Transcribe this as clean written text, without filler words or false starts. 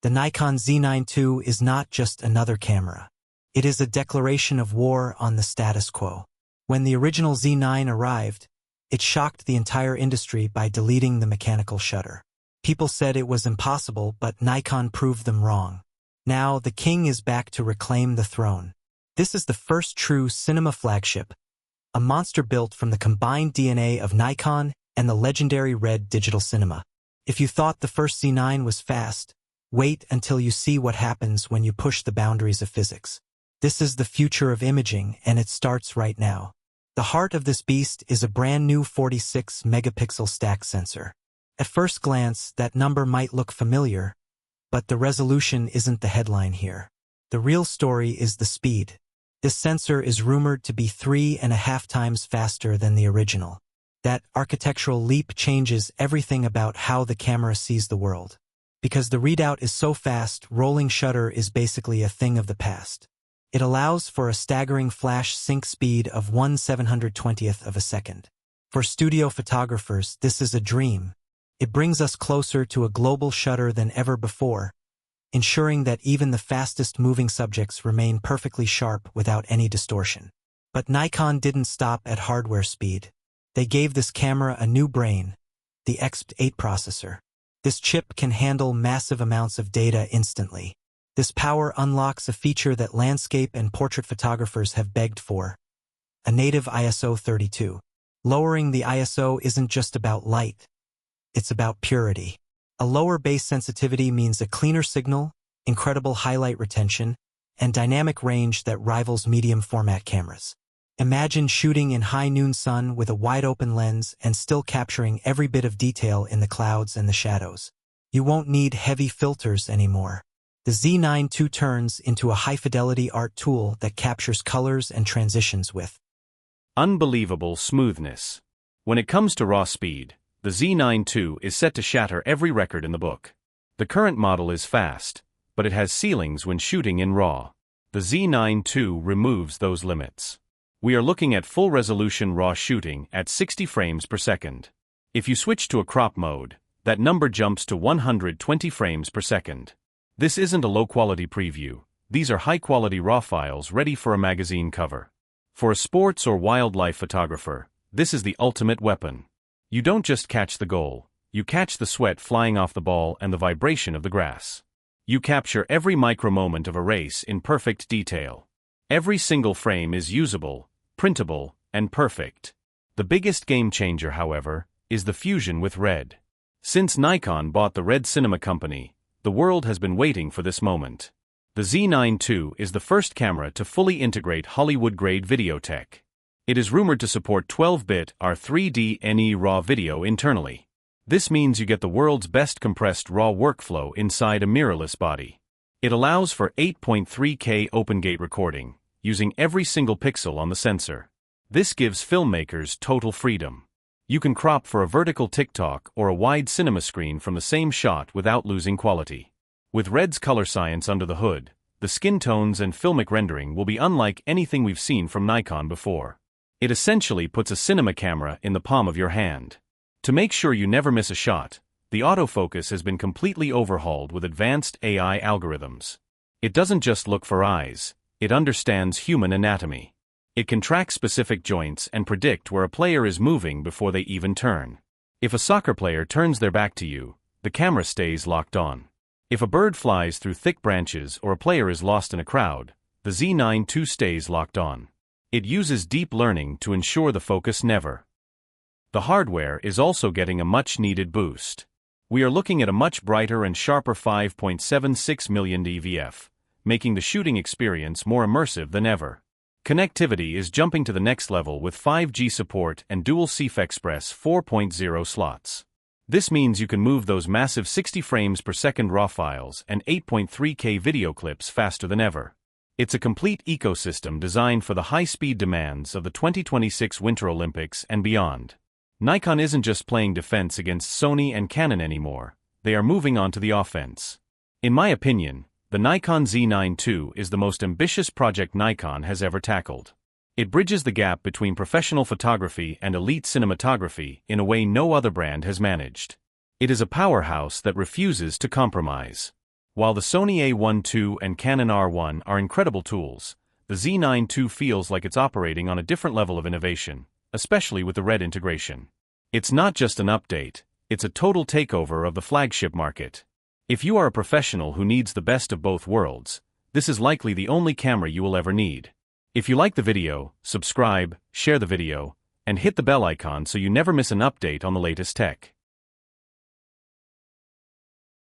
The Nikon Z9 II is not just another camera. It is a declaration of war on the status quo. When the original Z9 arrived, it shocked the entire industry by deleting the mechanical shutter. People said it was impossible, but Nikon proved them wrong. Now, the king is back to reclaim the throne. This is the first true cinema flagship, a monster built from the combined DNA of Nikon and the legendary red digital cinema. If you thought the first Z9 was fast, wait until you see what happens when you push the boundaries of physics. This is the future of imaging, and it starts right now. The heart of this beast is a brand new 46-megapixel stack sensor. At first glance, that number might look familiar, but the resolution isn't the headline here. The real story is the speed. This sensor is rumored to be 3.5 times faster than the original. That architectural leap changes everything about how the camera sees the world. Because the readout is so fast, rolling shutter is basically a thing of the past. It allows for a staggering flash sync speed of 1/720th of a second. For studio photographers, this is a dream. It brings us closer to a global shutter than ever before, ensuring that even the fastest moving subjects remain perfectly sharp without any distortion. But Nikon didn't stop at hardware speed. They gave this camera a new brain, the XP8 processor. This chip can handle massive amounts of data instantly. This power unlocks a feature that landscape and portrait photographers have begged for: a native ISO 32. Lowering the ISO isn't just about light. It's about purity. A lower base sensitivity means a cleaner signal, incredible highlight retention, and dynamic range that rivals medium format cameras. Imagine shooting in high noon sun with a wide-open lens and still capturing every bit of detail in the clouds and the shadows. You won't need heavy filters anymore. The Z9 II turns into a high-fidelity art tool that captures colors and transitions with unbelievable smoothness. When it comes to raw speed, the Z9 II is set to shatter every record in the book. The current model is fast, but it has ceilings when shooting in RAW. The Z9 II removes those limits. We are looking at full-resolution RAW shooting at 60 frames per second. If you switch to a crop mode, that number jumps to 120 frames per second. This isn't a low-quality preview. These are high-quality RAW files ready for a magazine cover. For a sports or wildlife photographer, this is the ultimate weapon. You don't just catch the goal, you catch the sweat flying off the ball and the vibration of the grass. You capture every micro-moment of a race in perfect detail. Every single frame is usable, printable, and perfect. The biggest game changer, however, is the fusion with RED. Since Nikon bought the RED Cinema Company, the world has been waiting for this moment. The Z9 II is the first camera to fully integrate Hollywood-grade video tech. It is rumored to support 12-bit R3D RAW video internally. This means you get the world's best compressed RAW workflow inside a mirrorless body. It allows for 8.3K open-gate recording, using every single pixel on the sensor. This gives filmmakers total freedom. You can crop for a vertical TikTok or a wide cinema screen from the same shot without losing quality. With RED's color science under the hood, the skin tones and filmic rendering will be unlike anything we've seen from Nikon before. It essentially puts a cinema camera in the palm of your hand. To make sure you never miss a shot, the autofocus has been completely overhauled with advanced AI algorithms. It doesn't just look for eyes, it understands human anatomy. It can track specific joints and predict where a player is moving before they even turn. If a soccer player turns their back to you, the camera stays locked on. If a bird flies through thick branches or a player is lost in a crowd, the Z9 II stays locked on. It uses deep learning to ensure the focus never. The hardware is also getting a much-needed boost. We are looking at a much brighter and sharper 5.76 million DVF, making the shooting experience more immersive than ever. Connectivity is jumping to the next level with 5G support and dual CF Express 4.0 slots. This means you can move those massive 60 frames per second RAW files and 8.3K video clips faster than ever. It's a complete ecosystem designed for the high-speed demands of the 2026 Winter Olympics and beyond. Nikon isn't just playing defense against Sony and Canon anymore, they are moving on to the offense. In my opinion, the Nikon Z9 II is the most ambitious project Nikon has ever tackled. It bridges the gap between professional photography and elite cinematography in a way no other brand has managed. It is a powerhouse that refuses to compromise. While the Sony A1 II and Canon R1 are incredible tools, the Z9 II feels like it's operating on a different level of innovation, especially with the RED integration. It's not just an update, it's a total takeover of the flagship market. If you are a professional who needs the best of both worlds, this is likely the only camera you will ever need. If you like the video, subscribe, share the video, and hit the bell icon so you never miss an update on the latest tech.